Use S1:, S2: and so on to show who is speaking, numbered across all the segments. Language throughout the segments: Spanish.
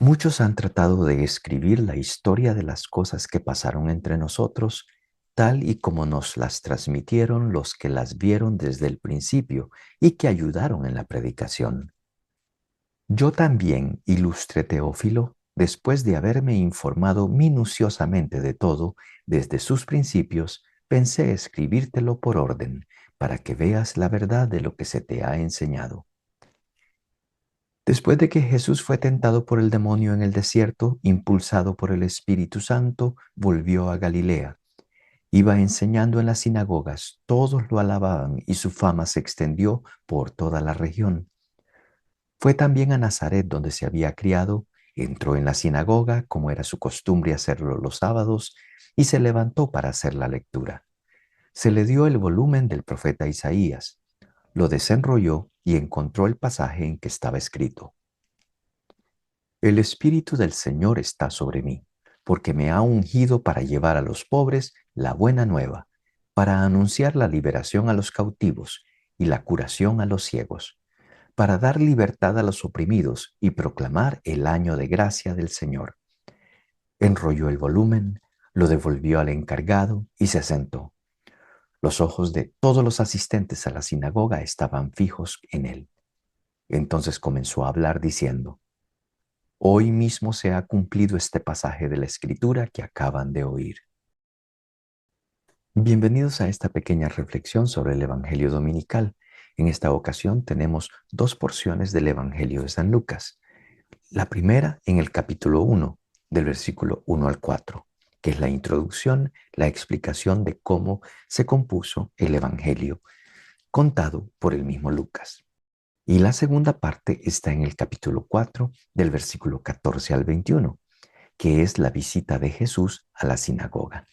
S1: Muchos han tratado de escribir la historia de las cosas que pasaron entre nosotros, tal y como nos las transmitieron los que las vieron desde el principio y que ayudaron en la predicación. Yo también, ilustre Teófilo, después de haberme informado minuciosamente de todo desde sus principios, pensé escribírtelo por orden, para que veas la verdad de lo que se te ha enseñado. Después de que Jesús fue tentado por el demonio en el desierto, impulsado por el Espíritu Santo, volvió a Galilea. Iba enseñando en las sinagogas, todos lo alababan y su fama se extendió por toda la región. Fue también a Nazaret donde se había criado, entró en la sinagoga, como era su costumbre hacerlo los sábados, y se levantó para hacer la lectura. Se le dio el volumen del profeta Isaías, lo desenrolló y encontró el pasaje en que estaba escrito: El Espíritu del Señor está sobre mí, porque me ha ungido para llevar a los pobres la buena nueva, para anunciar la liberación a los cautivos y la curación a los ciegos, para dar libertad a los oprimidos y proclamar el año de gracia del Señor. Enrolló el volumen, lo devolvió al encargado y se sentó. Los ojos de todos los asistentes a la sinagoga estaban fijos en él. Entonces comenzó a hablar diciendo: Hoy mismo se ha cumplido este pasaje de la Escritura que acaban de oír. Bienvenidos a esta pequeña reflexión sobre el Evangelio Dominical. En esta ocasión tenemos dos porciones del Evangelio de San Lucas. La primera en el capítulo 1, del versículo 1 al 4, que es la introducción, la explicación de cómo se compuso el Evangelio, contado por el mismo Lucas. Y la segunda parte está en el capítulo 4, del versículo 14 al 21, que es la visita de Jesús a la sinagoga.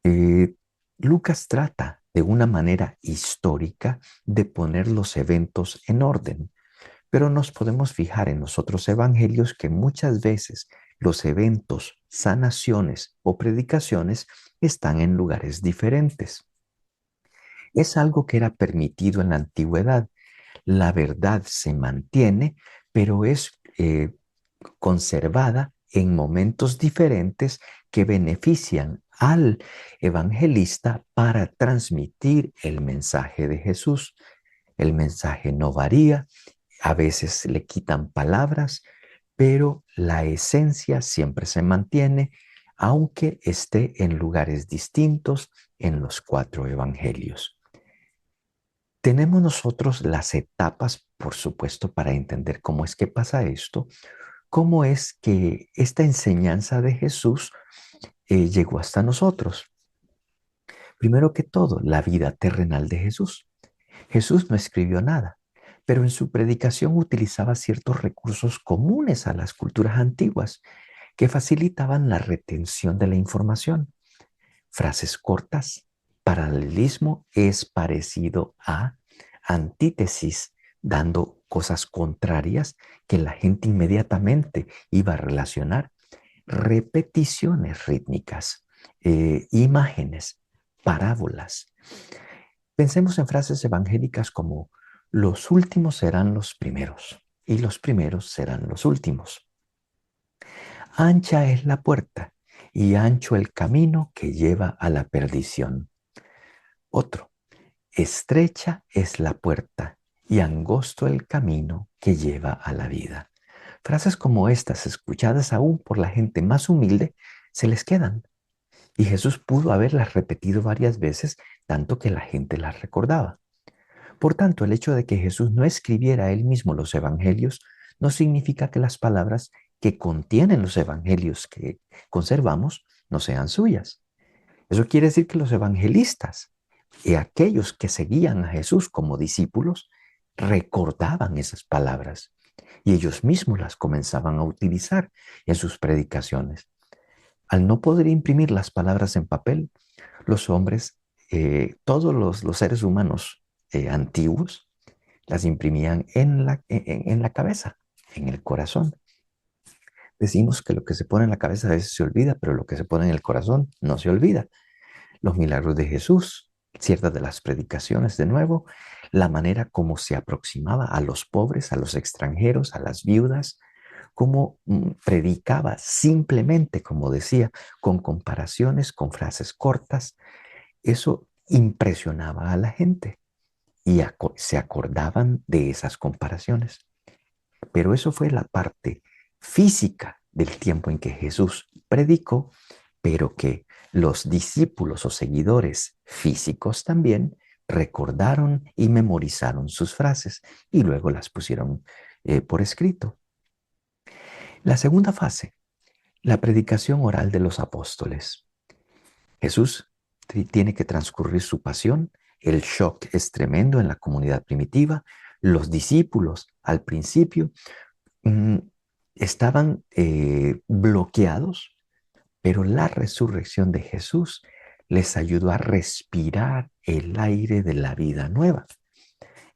S1: Eh, Lucas trata de una manera histórica de poner los eventos en orden, pero nos podemos fijar en los otros evangelios que muchas veces los eventos, sanaciones o predicaciones están en lugares diferentes. Es algo que era permitido en la antigüedad. La verdad se mantiene, pero es conservada en momentos diferentes que benefician al evangelista para transmitir el mensaje de Jesús. El mensaje no varía, a veces le quitan palabras, pero la esencia siempre se mantiene, aunque esté en lugares distintos en los cuatro evangelios. Tenemos nosotros las etapas, por supuesto, para entender cómo es que pasa esto, cómo es que esta enseñanza de Jesús llegó hasta nosotros. Primero que todo, la vida terrenal de Jesús. Jesús no escribió nada, pero en su predicación utilizaba ciertos recursos comunes a las culturas antiguas que facilitaban la retención de la información. Frases cortas, paralelismo es parecido a antítesis, dando cosas contrarias que la gente inmediatamente iba a relacionar. Repeticiones rítmicas, imágenes, parábolas. Pensemos en frases evangélicas como: los últimos serán los primeros y los primeros serán los últimos. Ancha es la puerta y ancho el camino que lleva a la perdición. Otro: estrecha es la puerta y angosto el camino que lleva a la vida. Frases como estas, escuchadas aún por la gente más humilde, se les quedan. Y Jesús pudo haberlas repetido varias veces, tanto que la gente las recordaba. Por tanto, el hecho de que Jesús no escribiera él mismo los evangelios no significa que las palabras que contienen los evangelios que conservamos no sean suyas. Eso quiere decir que los evangelistas y aquellos que seguían a Jesús como discípulos recordaban esas palabras y ellos mismos las comenzaban a utilizar en sus predicaciones. Al no poder imprimir las palabras en papel, los hombres, todos los seres humanos antiguos, las imprimían en la cabeza, en el corazón. Decimos que lo que se pone en la cabeza a veces se olvida, pero lo que se pone en el corazón no se olvida. Los milagros de Jesús, ciertas de las predicaciones de nuevo, la manera como se aproximaba a los pobres, a los extranjeros, a las viudas, cómo predicaba simplemente, como decía, con comparaciones, con frases cortas. Eso impresionaba a la gente y se acordaban de esas comparaciones. Pero eso fue la parte física del tiempo en que Jesús predicó, pero que los discípulos o seguidores físicos también recordaron y memorizaron sus frases y luego las pusieron por escrito. La segunda fase, la predicación oral de los apóstoles. Jesús tiene que transcurrir su pasión, el shock es tremendo en la comunidad primitiva, los discípulos al principio mm, estaban bloqueados, pero la resurrección de Jesús les ayudó a respirar el aire de la vida nueva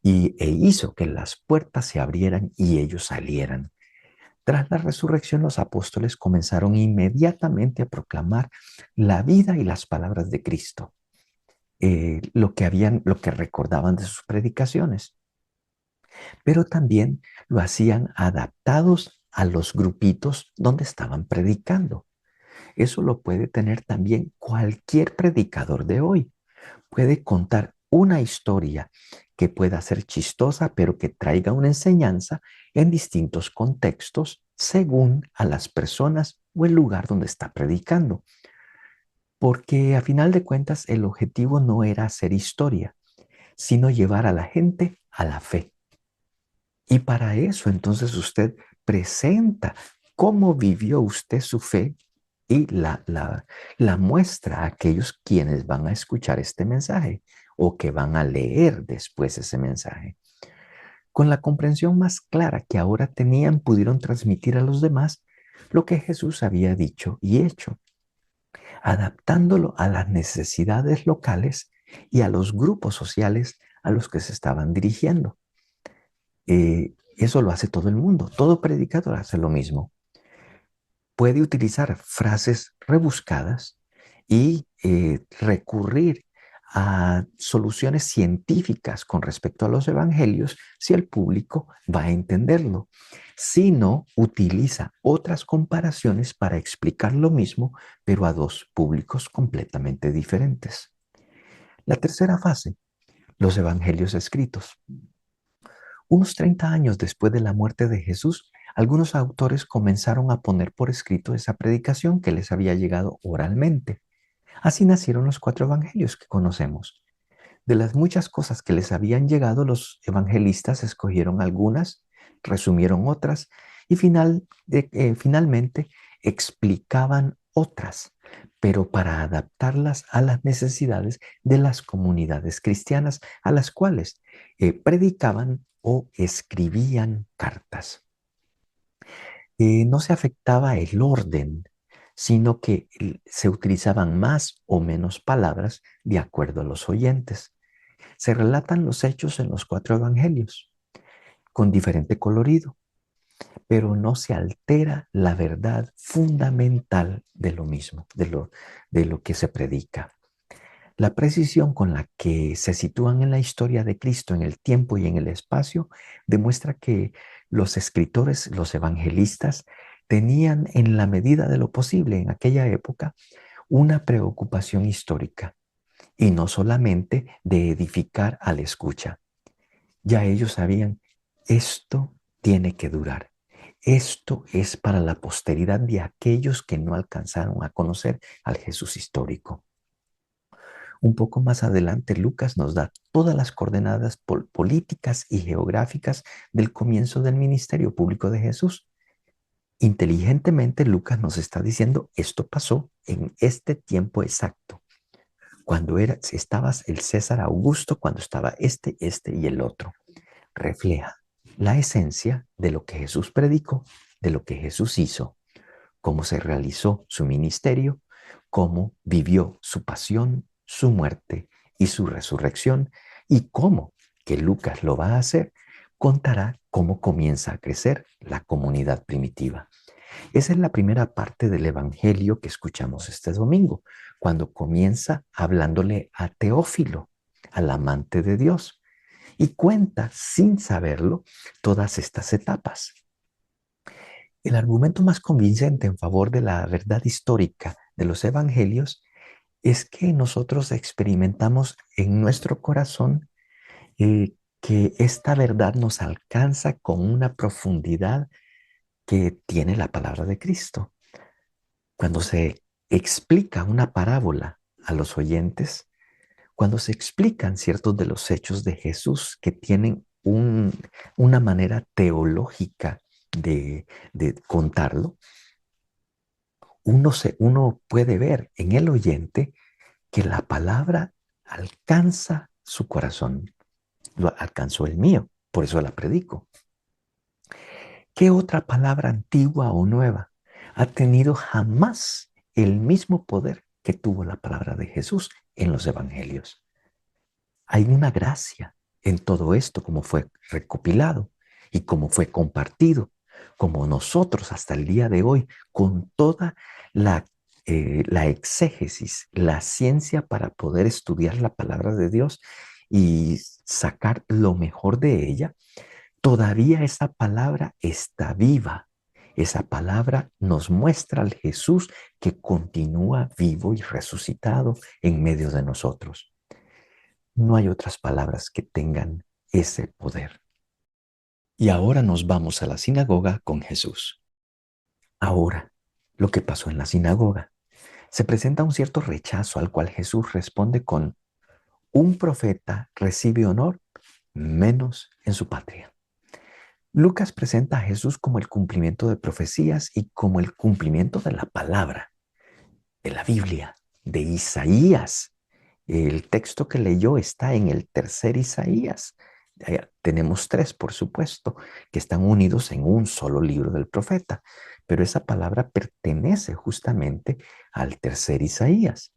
S1: e hizo que las puertas se abrieran y ellos salieran. Tras la resurrección, los apóstoles comenzaron inmediatamente a proclamar la vida y las palabras de Cristo, lo que recordaban de sus predicaciones, pero también lo hacían adaptados a los grupitos donde estaban predicando. Eso lo puede tener también cualquier predicador de hoy. Puede contar una historia que pueda ser chistosa, pero que traiga una enseñanza en distintos contextos según a las personas o el lugar donde está predicando. Porque a final de cuentas el objetivo no era hacer historia, sino llevar a la gente a la fe. Y para eso entonces usted presenta cómo vivió usted su fe y la muestra a aquellos quienes van a escuchar este mensaje o que van a leer después ese mensaje. Con la comprensión más clara que ahora tenían, pudieron transmitir a los demás lo que Jesús había dicho y hecho, adaptándolo a las necesidades locales y a los grupos sociales a los que se estaban dirigiendo. Eso lo hace todo el mundo, todo predicador hace lo mismo. Puede utilizar frases rebuscadas y recurrir a soluciones científicas con respecto a los evangelios si el público va a entenderlo. Si no, utiliza otras comparaciones para explicar lo mismo, pero a dos públicos completamente diferentes. La tercera fase, los evangelios escritos. Unos 30 años después de la muerte de Jesús, algunos autores comenzaron a poner por escrito esa predicación que les había llegado oralmente. Así nacieron los 4 evangelios que conocemos. De las muchas cosas que les habían llegado, los evangelistas escogieron algunas, resumieron otras y finalmente explicaban otras, pero para adaptarlas a las necesidades de las comunidades cristianas a las cuales predicaban o escribían cartas. No se afectaba el orden, sino que se utilizaban más o menos palabras de acuerdo a los oyentes. Se relatan los hechos en los 4 evangelios, con diferente colorido, pero no se altera la verdad fundamental de lo mismo, de lo que se predica. La precisión con la que se sitúan en la historia de Cristo en el tiempo y en el espacio demuestra que los escritores, los evangelistas, tenían en la medida de lo posible en aquella época una preocupación histórica y no solamente de edificar al escucha. Ya ellos sabían, esto tiene que durar. Esto es para la posteridad de aquellos que no alcanzaron a conocer al Jesús histórico. Un poco más adelante, Lucas nos da todas las coordenadas políticas y geográficas del comienzo del ministerio público de Jesús. Inteligentemente, Lucas nos está diciendo, esto pasó en este tiempo exacto, cuando estabas el César Augusto, cuando estaba este y el otro. Refleja la esencia de lo que Jesús predicó, de lo que Jesús hizo, cómo se realizó su ministerio, cómo vivió su pasión, su muerte y su resurrección, y cómo, que Lucas lo va a hacer, contará cómo comienza a crecer la comunidad primitiva. Esa es la primera parte del Evangelio que escuchamos este domingo, cuando comienza hablándole a Teófilo, al amante de Dios, y cuenta sin saberlo todas estas etapas. El argumento más convincente en favor de la verdad histórica de los evangelios es que nosotros experimentamos en nuestro corazón que esta verdad nos alcanza con una profundidad que tiene la palabra de Cristo. Cuando se explica una parábola a los oyentes, cuando se explican ciertos de los hechos de Jesús que tienen una manera teológica de contarlo, uno puede ver en el oyente que la palabra alcanza su corazón, lo alcanzó el mío, por eso la predico. ¿Qué otra palabra antigua o nueva ha tenido jamás el mismo poder que tuvo la palabra de Jesús en los evangelios? Hay una gracia en todo esto, como fue recopilado y como fue compartido, como nosotros hasta el día de hoy, con toda la exégesis, la ciencia para poder estudiar la palabra de Dios y sacar lo mejor de ella, todavía esa palabra está viva. Esa palabra nos muestra al Jesús que continúa vivo y resucitado en medio de nosotros. No hay otras palabras que tengan ese poder. Y ahora nos vamos a la sinagoga con Jesús. Ahora, lo que pasó en la sinagoga. Se presenta un cierto rechazo al cual Jesús responde con: un profeta recibe honor menos en su patria. Lucas presenta a Jesús como el cumplimiento de profecías y como el cumplimiento de la palabra, de la Biblia, de Isaías. El texto que leyó está en el tercer Isaías. Tenemos tres, por supuesto, que están unidos en un solo libro del profeta, pero esa palabra pertenece justamente al tercer Isaías.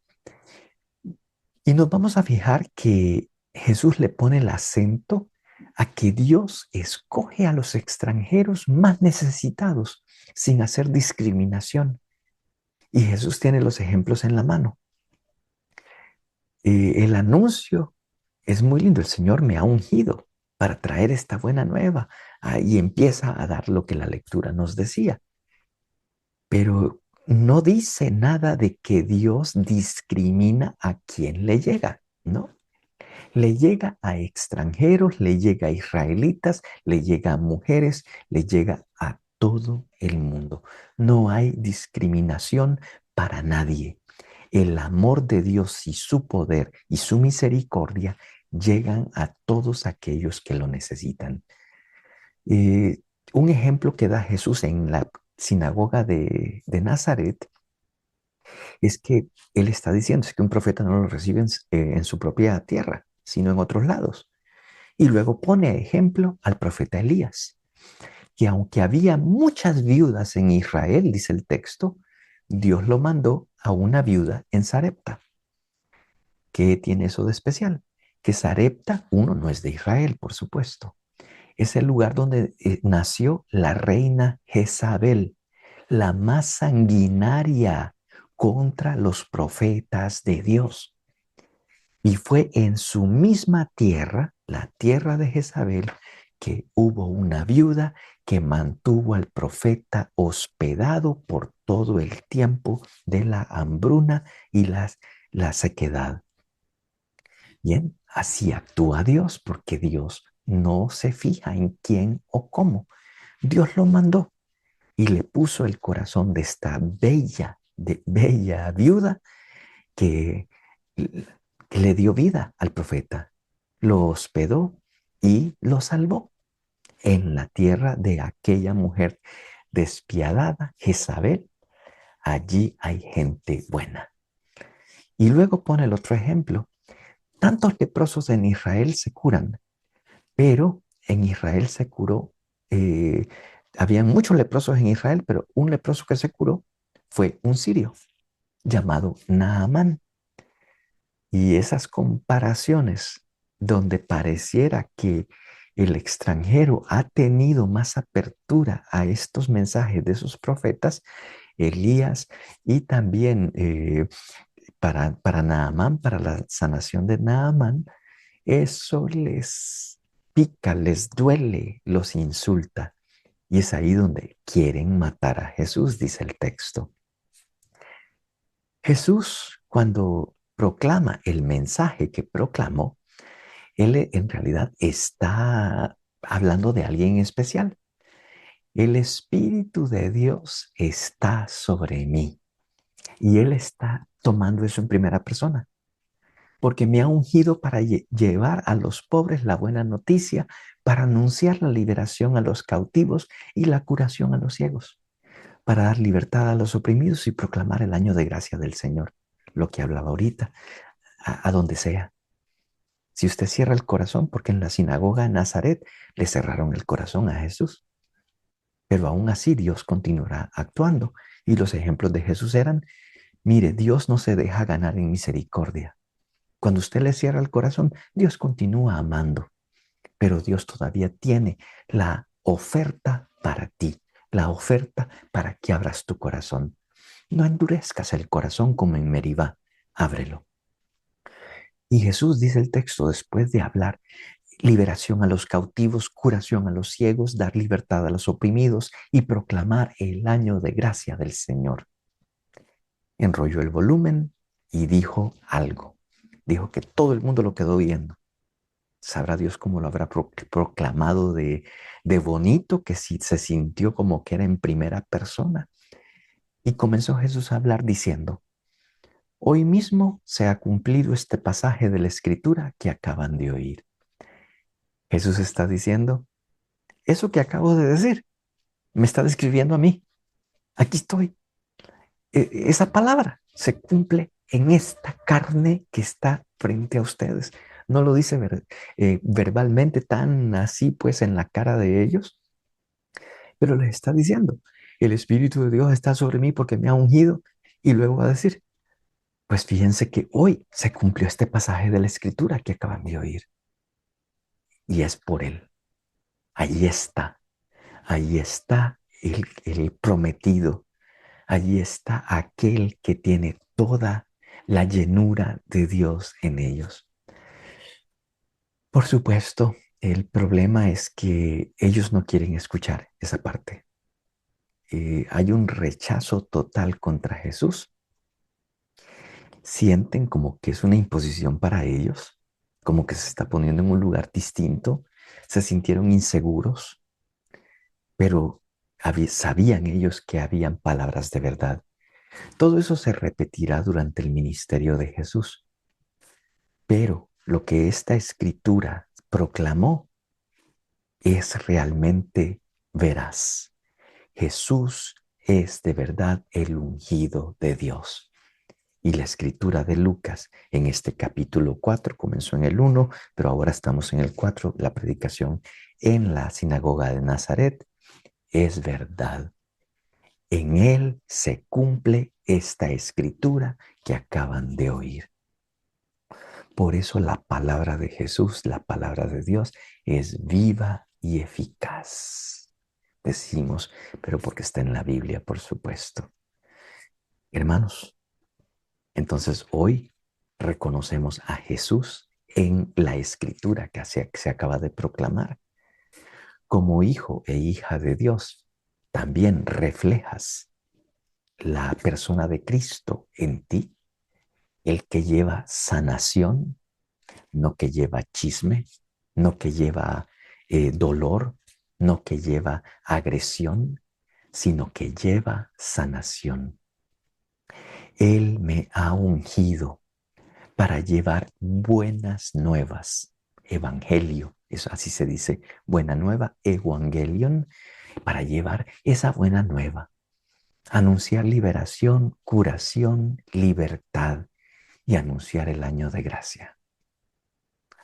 S1: Y nos vamos a fijar que Jesús le pone el acento a que Dios escoge a los extranjeros más necesitados sin hacer discriminación. Y Jesús tiene los ejemplos en la mano. El anuncio es muy lindo. El Señor me ha ungido para traer esta buena nueva. Y empieza a dar lo que la lectura nos decía. Pero no dice nada de que Dios discrimina a quien le llega, ¿no? Le llega a extranjeros, le llega a israelitas, le llega a mujeres, le llega a todo el mundo. No hay discriminación para nadie. El amor de Dios y su poder y su misericordia llegan a todos aquellos que lo necesitan. Eh, un ejemplo que da Jesús en la sinagoga de Nazaret es que él está diciendo es que un profeta no lo recibe en su propia tierra, sino en otros lados. Y luego pone ejemplo al profeta Elías, que aunque había muchas viudas en Israel, dice el texto, Dios lo mandó a una viuda en Sarepta. ¿Qué tiene eso de especial? Que Sarepta, uno, no es de Israel, por supuesto. Es el lugar donde nació la reina Jezabel, la más sanguinaria contra los profetas de Dios. Y fue en su misma tierra, la tierra de Jezabel, que hubo una viuda que mantuvo al profeta hospedado por todo el tiempo de la hambruna y la sequedad. Bien, así actúa Dios, porque Dios no se fija en quién o cómo. Dios lo mandó y le puso el corazón de esta bella viuda que, que le dio vida al profeta, lo hospedó y lo salvó en la tierra de aquella mujer despiadada, Jezabel. Allí hay gente buena. Y luego pone el otro ejemplo. Tantos leprosos en Israel se curan, pero en Israel se curó. eh, Habían muchos leprosos en Israel, pero un leproso que se curó fue un sirio llamado Naamán. Y esas comparaciones donde pareciera que el extranjero ha tenido más apertura a estos mensajes de esos profetas, Elías, y también para Naamán, para la sanación de Naamán, eso les pica, les duele, los insulta. Y es ahí donde quieren matar a Jesús, dice el texto. Jesús, cuando proclama el mensaje que proclamó, él en realidad está hablando de alguien especial. El Espíritu de Dios está sobre mí y Él está tomando eso en primera persona, porque me ha ungido para llevar a los pobres la buena noticia, para anunciar la liberación a los cautivos y la curación a los ciegos, para dar libertad a los oprimidos y proclamar el año de gracia del Señor, lo que hablaba ahorita, a donde sea. Si usted cierra el corazón, porque en la sinagoga de Nazaret le cerraron el corazón a Jesús, pero aún así Dios continuará actuando. Y los ejemplos de Jesús eran, mire, Dios no se deja ganar en misericordia. Cuando usted le cierra el corazón, Dios continúa amando, pero Dios todavía tiene la oferta para ti, la oferta para que abras tu corazón. No endurezcas el corazón como en Meribá, ábrelo. Y Jesús, dice el texto, después de hablar liberación a los cautivos, curación a los ciegos, dar libertad a los oprimidos y proclamar el año de gracia del Señor. Enrolló el volumen y dijo algo. Dijo que todo el mundo lo quedó viendo. Sabrá Dios cómo lo habrá proclamado de bonito, que sí se sintió como que era en primera persona. Y comenzó Jesús a hablar diciendo, hoy mismo se ha cumplido este pasaje de la Escritura que acaban de oír. Jesús está diciendo, eso que acabo de decir, me está describiendo a mí. Aquí estoy. Esa palabra se cumple en esta carne que está frente a ustedes. No lo dice verbalmente tan así pues en la cara de ellos, pero les está diciendo, el Espíritu de Dios está sobre mí porque me ha ungido. Y luego va a decir, pues fíjense que hoy se cumplió este pasaje de la Escritura que acaban de oír. Y es por Él. Ahí está. Ahí está el prometido. Allí está aquel que tiene toda la llenura de Dios en ellos. Por supuesto, el problema es que ellos no quieren escuchar esa parte. Hay un rechazo total contra Jesús. Sienten como que es una imposición para ellos, como que se está poniendo en un lugar distinto. Se sintieron inseguros, pero sabían ellos que habían palabras de verdad. Todo eso se repetirá durante el ministerio de Jesús. Pero lo que esta escritura proclamó es realmente veraz. Jesús es de verdad el ungido de Dios. Y la escritura de Lucas en este capítulo 4 comenzó en el 1, pero ahora estamos en el 4, la predicación en la sinagoga de Nazaret, es verdad. En él se cumple esta escritura que acaban de oír. Por eso la palabra de Jesús, la palabra de Dios, es viva y eficaz. Decimos, pero porque está en la Biblia, por supuesto. Hermanos, entonces hoy reconocemos a Jesús en la escritura que se acaba de proclamar. Como hijo e hija de Dios, también reflejas la persona de Cristo en ti, el que lleva sanación, no que lleva chisme, no que lleva dolor, no que lleva agresión, sino que lleva sanación. Él me ha ungido para llevar buenas nuevas, evangelio, eso así se dice, buena nueva, evangelion, para llevar esa buena nueva, anunciar liberación, curación, libertad y anunciar el año de gracia.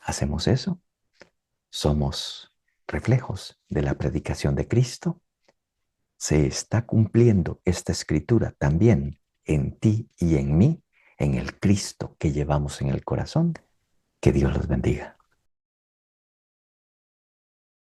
S1: ¿Hacemos eso? Somos reflejos de la predicación de Cristo. Se está cumpliendo esta escritura también en ti y en mí, en el Cristo que llevamos en el corazón. Que Dios los bendiga.